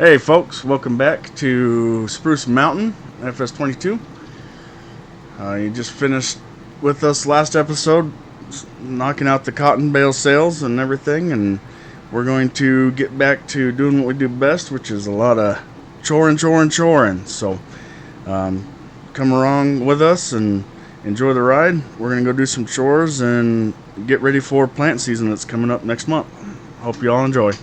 Hey folks, welcome back to Spruce Mountain, FS22. You just finished with us last episode, knocking out the cotton bale sales and everything, and we're going to get back to doing what we do best, which is a lot of choring. So, come along with us and enjoy the ride. We're going to go do some chores and get ready for plant season that's coming up next month. Hope you all enjoy.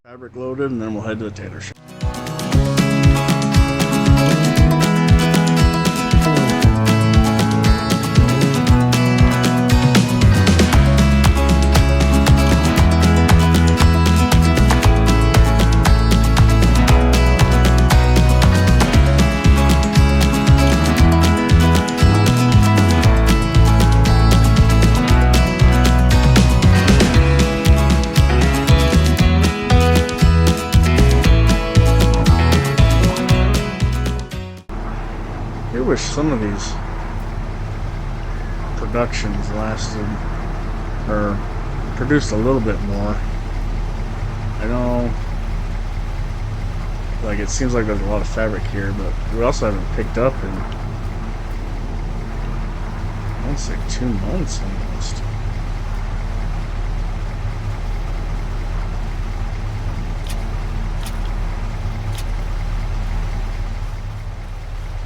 Fabric loaded, and then we'll head to the tailor shop. I wish some of these productions lasted or produced a little bit more. I know, like, it seems like there's a lot of fabric here, but we also haven't picked up in, I want to say 2 months almost.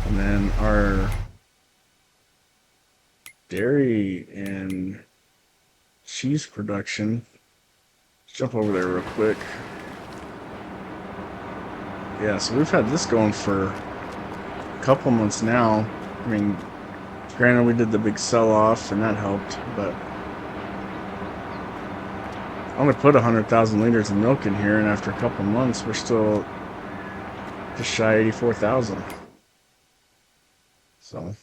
And then our dairy and cheese production. Let's jump over there real quick. Yeah, so we've had this going for a couple months now. I mean, granted we did the big sell-off and that helped, but I only put 100,000 liters of milk in here, and after a couple months we're still just shy of 84,000. So,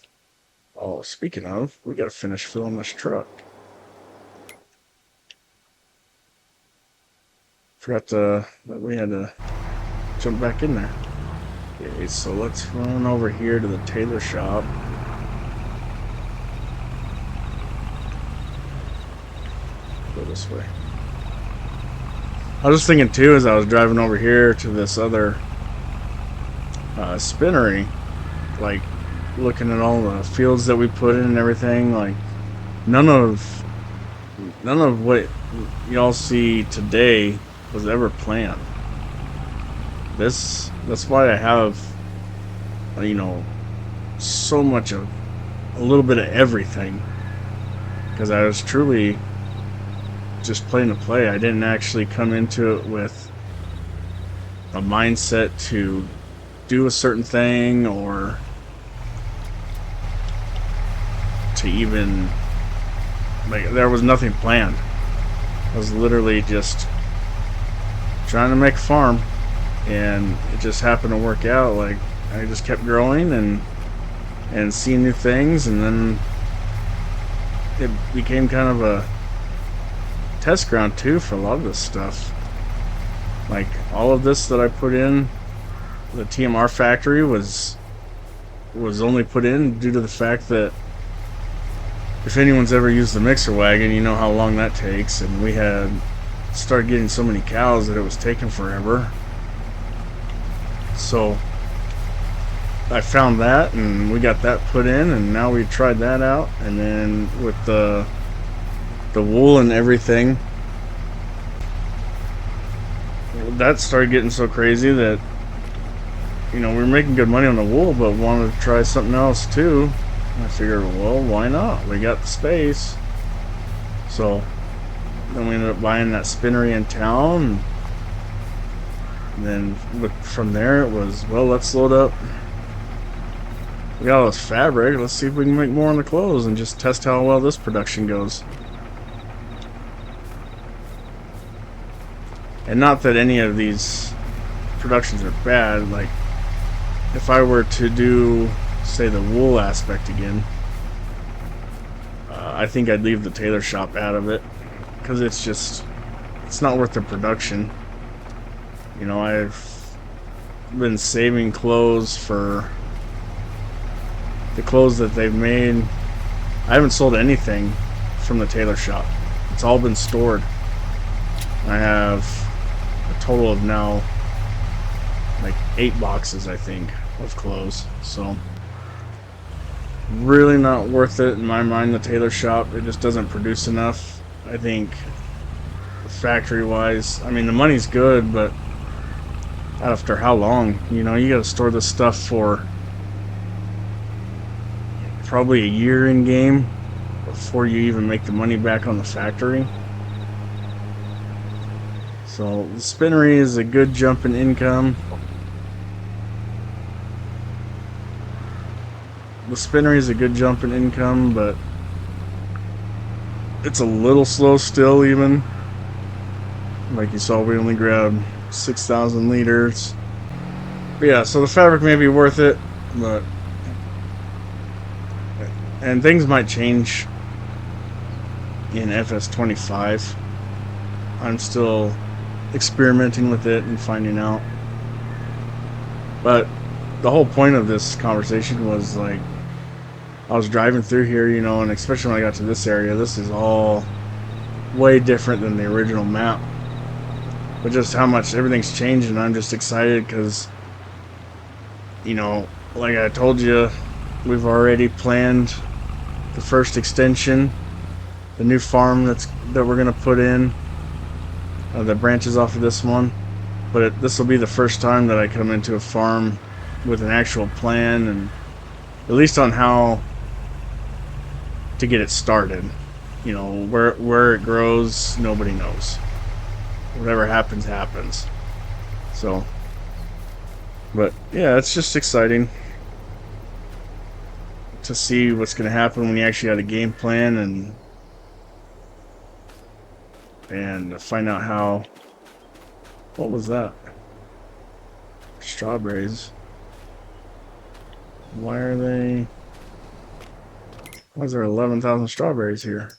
oh, speaking of, we gotta finish filling this truck. Forgot that we had to jump back in there. Okay, so let's run over here to the tailor shop. Go this way. I was just thinking too, as I was driving over here to this other spinnery, like, looking at all the fields that we put in and everything, like none of what y'all see today was ever planned. That's why I have, you know, so much of a little bit of everything, because I was truly just playing the play. I didn't actually come into it with a mindset to do a certain thing or to even, like, there was nothing planned. I was literally just trying to make a farm, and it just happened to work out. Like, I just kept growing and seeing new things, and then it became kind of a test ground too for a lot of this stuff. Like, all of this that I put in the TMR factory was only put in due to the fact that if anyone's ever used the mixer wagon, you know how long that takes, and we had started getting so many cows that it was taking forever. So I found that, and we got that put in, and now we tried that out, and then with the wool and everything, that started getting so crazy that, you know, we were making good money on the wool, but wanted to try something else too. I figured, well, why not? We got the space. So then we ended up buying that spinnery in town. And then from there it was, well, let's load up. We got all this fabric. Let's see if we can make more on the clothes and just test how well this production goes. And not that any of these productions are bad. Like, if I were to do, say, the wool aspect again, I think I'd leave the tailor shop out of it, because it's not worth the production. You know, I've been saving clothes for the clothes that they've made. I haven't sold anything from the tailor shop. It's all been stored. I have a total of now like 8 boxes, I think, of clothes. So really not worth it in my mind, the tailor shop. It just doesn't produce enough. I think factory wise, I mean, the money's good, but after how long? You know, you gotta store this stuff for probably a year in game before you even make the money back on the factory. So the spinnery is a good jump in income. The spinnery is a good jump in income, but it's a little slow still. Even like you saw, we only grabbed 6,000 liters. But yeah, so the fabric may be worth it, but and things might change in FS25. I'm still experimenting with it and finding out. But the whole point of this conversation was, like, I was driving through here, you know, and especially when I got to this area, this is all way different than the original map. But just how much everything's changed, and I'm just excited because, you know, like I told you, we've already planned the first extension, the new farm that we're gonna put in that branches off of this one. But this will be the first time that I come into a farm with an actual plan, and at least on how to get it started. You know, where it grows, nobody knows. Whatever happens, happens. So, but yeah, it's just exciting to see what's going to happen when you actually have a game plan and find out how. What was that? Strawberries. Why are they? Why is there 11,000 strawberries here?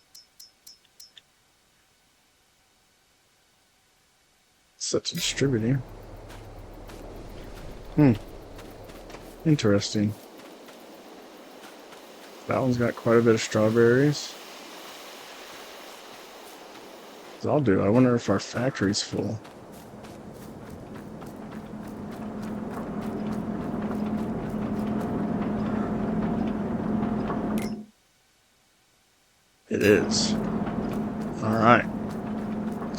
Set to distributing. Interesting. That one's got quite a bit of strawberries. I'll do. I wonder if our factory's full. It is. Alright.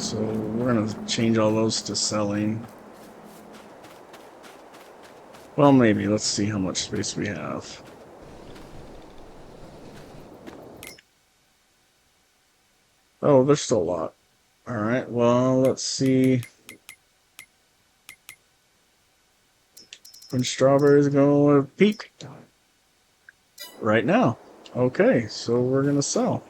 So we're going to change all those to selling. Well, maybe. Let's see how much space we have. Oh, there's still a lot. Alright, well, let's see when strawberries go peak. Right now. Okay, so we're going to sell.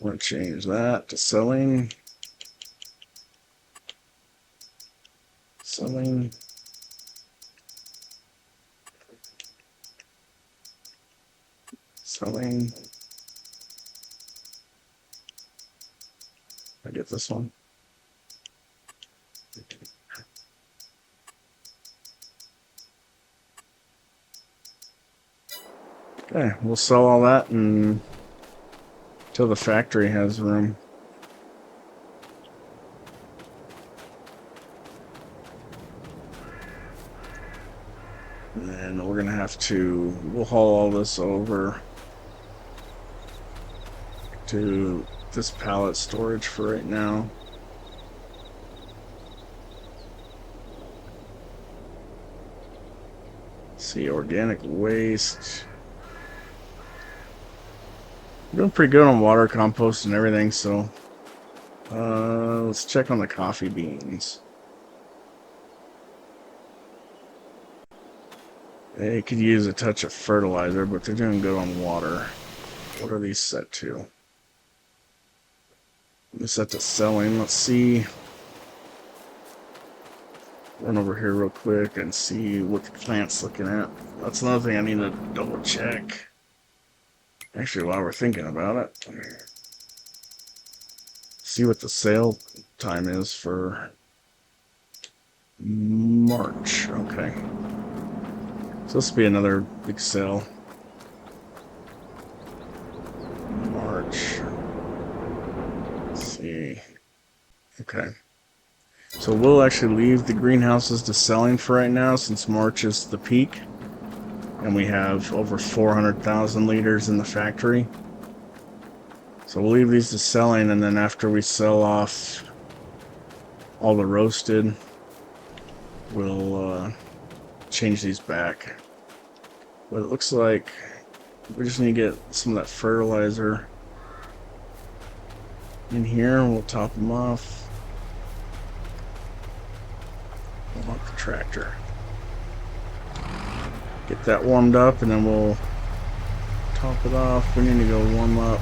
We're going to change that to selling. Selling. Selling. I get this one. Okay, we'll sell all that until the factory has room. And then we're gonna have to, we'll haul all this over to this pallet storage for right now. See, organic waste. Doing pretty good on water compost and everything, so let's check on the coffee beans. They could use a touch of fertilizer, but they're doing good on water. What are these set to? They're set to selling. Let's see. Run over here real quick and see what the plant's looking at. That's another thing I need to double check. Actually, while we're thinking about it, see what the sale time is for March. Okay. So this will be another big sale. March. see. Okay. So we'll actually leave the greenhouses to selling for right now, since March is the peak. And we have over 400,000 liters in the factory. So we'll leave these to selling, and then after we sell off all the roasted, we'll change these back. But it looks like we just need to get some of that fertilizer in here, and we'll top them off. We'll want the tractor. Get that warmed up, and then we'll top it off. We need to go warm up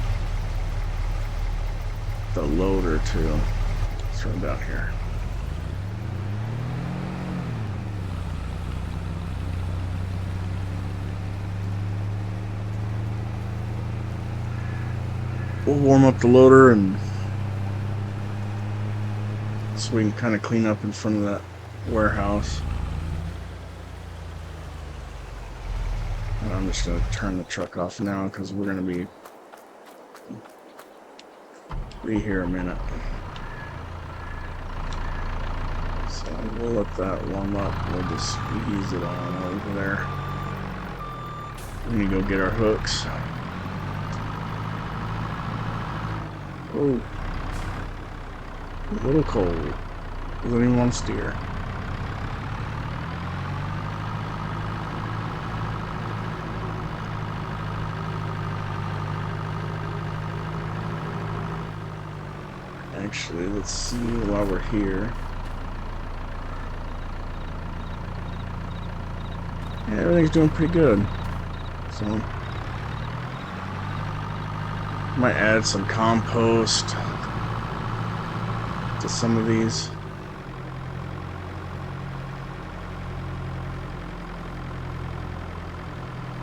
the loader too. Let's run down here. We'll warm up the loader, and so we can kind of clean up in front of that warehouse. And I'm just going to turn the truck off now because we're going to be here a minute. So we'll let that warm up. We'll just ease it on over there. We need to go get our hooks. Oh, a little cold. Doesn't even want to steer. Actually, let's see while we're here. Yeah, everything's doing pretty good. So, might add some compost to some of these.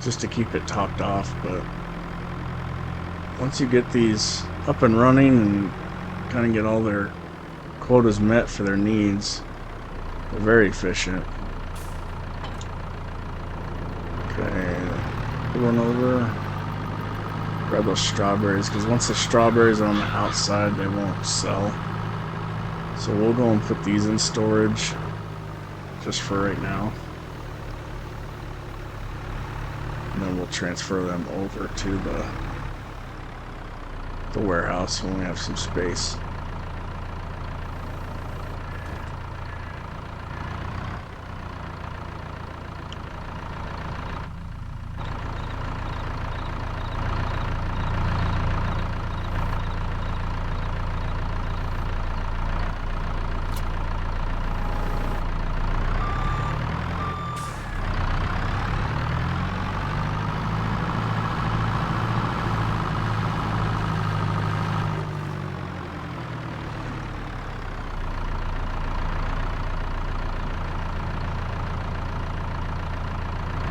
Just to keep it topped off, but once you get these up and running and kind of get all their quotas met for their needs, they're very efficient. Okay, run over, grab those strawberries, because once the strawberries are on the outside, they won't sell. So we'll go and put these in storage just for right now, and then we'll transfer them over to the warehouse when we have some space.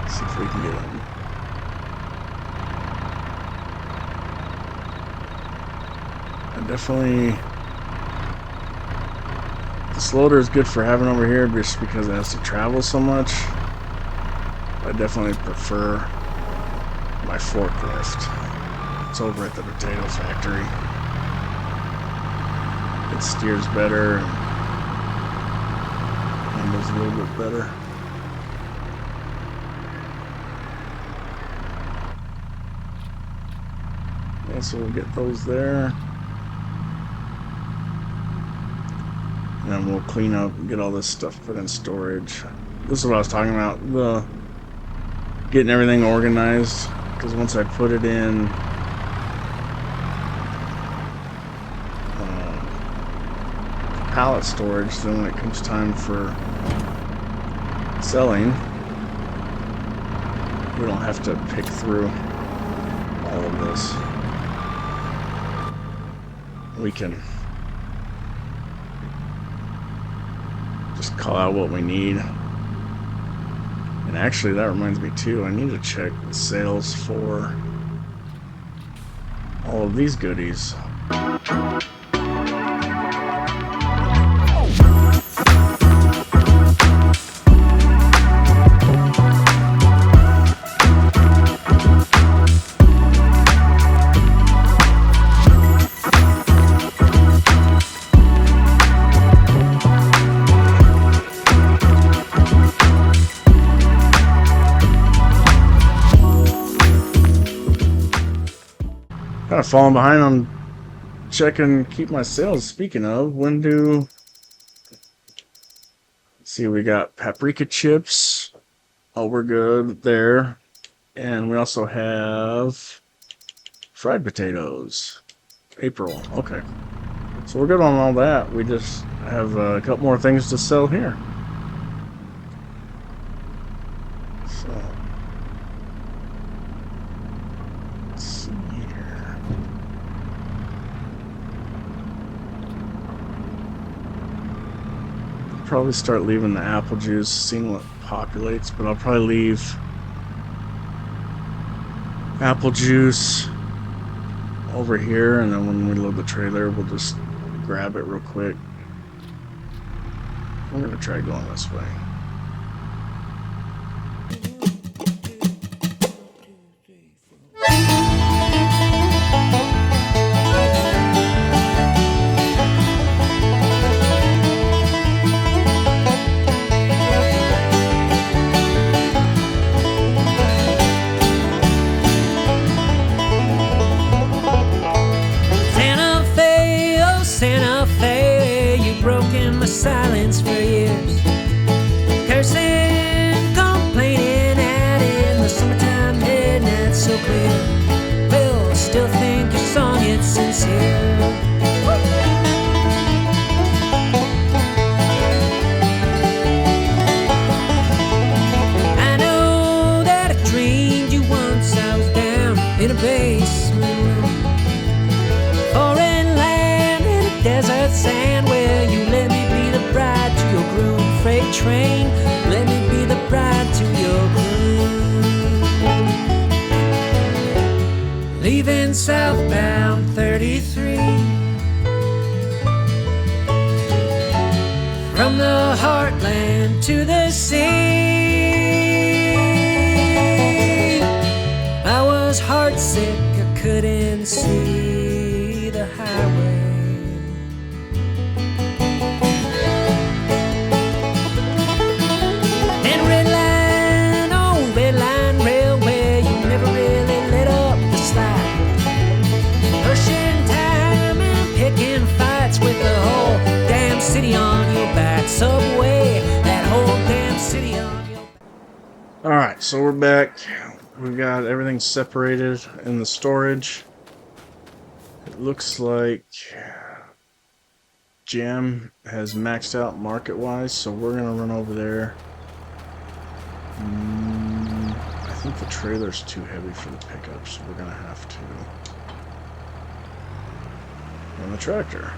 See if we can get them. I definitely, this loader is good for having over here just because it has to travel so much. I definitely prefer my forklift. It's over at the potato factory. It steers better and handles a little bit better. Yeah, so we'll get those there. And then we'll clean up and get all this stuff put in storage. This is what I was talking about, the getting everything organized, because once I put it in pallet storage, then when it comes time for selling, we don't have to pick through all of this. We can just call out what we need. And actually, that reminds me too, I need to check the sales for all of these goodies. falling behind on checking, keep my sales. Speaking of, when do... Let's see, we got paprika chips. Oh, we're good there. And we also have fried potatoes. April. Okay. So we're good on all that. We just have a couple more things to sell here. So, let's see here. Probably start leaving the apple juice, seeing what populates, but I'll probably leave apple juice over here, and then when we load the trailer, we'll just grab it real quick. We're gonna try going this way. Silence for years, cursing, complaining out in the summertime midnight so clear. Well, I still think your song is sincere. I know that I dreamed you once. I was down in a basement room, foreign land in a desert sand where you let me bride to your groom. Freight train, let me be the bride to your groom. Leaving southbound 33, from the heartland to the sea. I was heartsick, I couldn't see the highway. City on your back, subway, that whole damn city on your back. Alright, so we're back. We've got everything separated in the storage. It looks like jam has maxed out market wise, so we're gonna run over there. I think the trailer's too heavy for the pickup, so we're gonna have to run the tractor.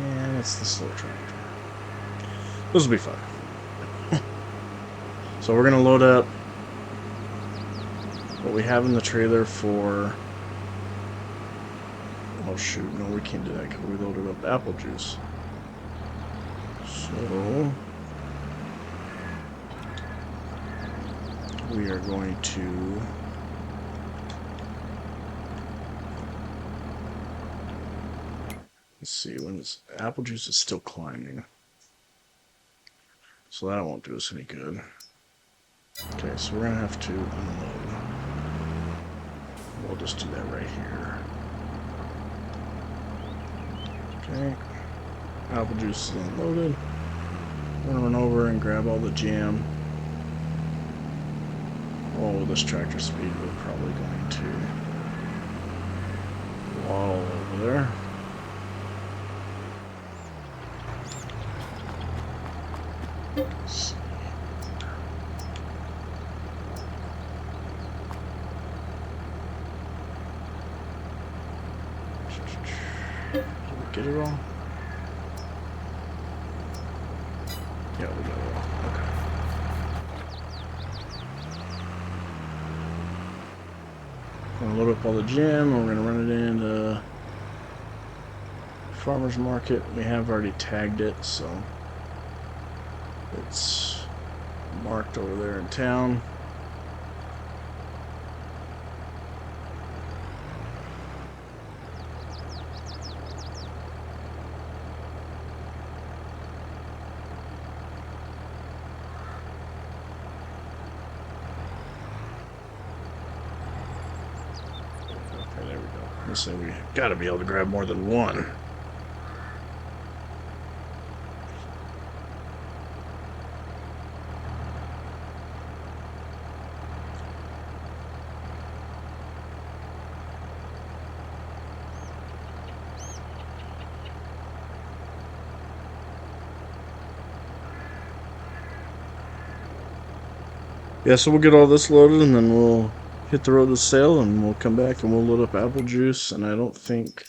Yeah, it's the slow tractor. This will be fun. So we're gonna load up what we have in the trailer for... Oh shoot, no, we can't do that because we loaded up apple juice. So we are going to let's see, when this apple juice is still climbing, so that won't do us any good. Okay, so we're gonna have to unload. We'll just do that right here. Okay, apple juice is unloaded. We're gonna run over and grab all the jam. Oh, this tractor speed, we're probably going to waddle over there. Let's see. Did we get it all? Yeah, we got it all. Okay. We're gonna load up all the jam and we're gonna run it into farmer's market. We have already tagged it, so it's marked over there in town. Let's say we gotta be able to grab more than one. Yeah, so we'll get all this loaded and then we'll hit the road to sale and we'll come back and we'll load up apple juice. And I don't think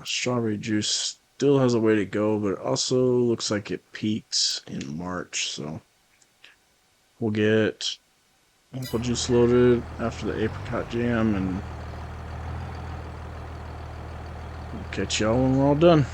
strawberry juice still has a way to go, but it also looks like it peaks in March. So we'll get apple juice loaded after the apricot jam and we'll catch y'all when we're all done.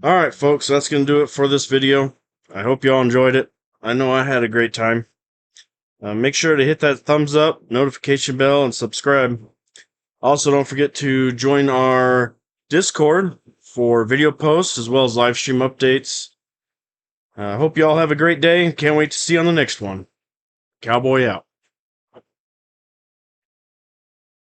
Alright folks, that's going to do it for this video. I hope y'all enjoyed it. I know I had a great time. Make sure to hit that thumbs up, notification bell, and subscribe. Also, don't forget to join our Discord for video posts as well as live stream updates. I hope y'all have a great day. Can't wait to see you on the next one. Cowboy out.